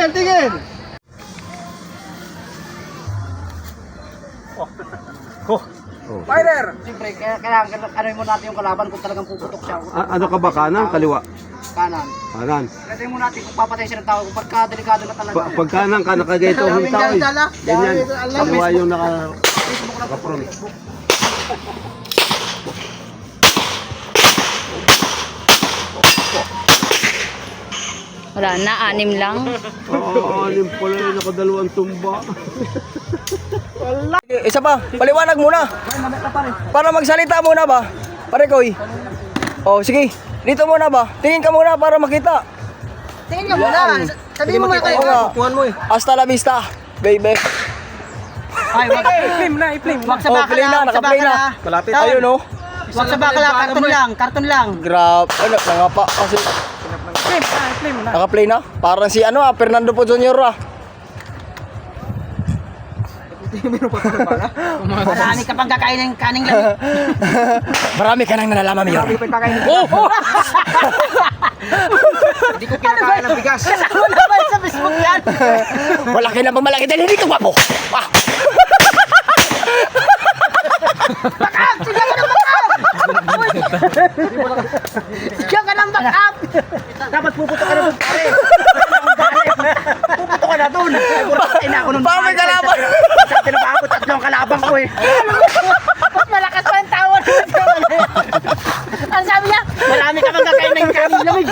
Tigil! Fighter! Siyempre, kailangan ano mo natin yung kalaban kung talagang puputok siya. Ano ka ba, kanan, kaliwa? Kanan. Kanan. Kasi mo natin kung papatay siya ng tao, kung pagka delikado na talaga. Pag kanan ka, nakagaito ang tao eh. Ganyan, kaliwa yung naka-front. Wala na, 6 lang. Oo, anim pala yung nakadalawang tumba. Isa pa, paliwanag muna. Para magsalita muna ba? Pare Koy. Oh, sige. Dito muna ba? Tingin ka muna para makita. Tingin ka muna. Sabihin mo muna kayo. Kuhan mo eh. Hasta la vista, baby. Ay, wag. I-flame na, i-flame. Wag sa Oh, bakala. play na, naka-play na. Malapit. Ayun oh. Wag sa bakala, karton lang. Grab. Ano, nangapa kasi. I-flame na. Naka-play na. Parang si ano Fernando Po Jr. Marami ka pang kakain ng kaning lang. Marami ka nang nalalaman, Mayor. Hindi ko kinakain ng bigas. Kasama naman sa Facebook yan. Malaki na malaki dahil hindi ito gwapo. Ah. Bakap! Sigaw ka ng bakap! Sigaw ka ng bakap! Dapat puputok ka na doon, pare. Puputok ka na doon. Ay, burakay na ako nung Paano may kalaban? Sabi na ba ako, 3 kalabang ko eh. Mas malakas pa ang tawon. Ang sabi niya, marami ka pang kakain ng kanin lamig.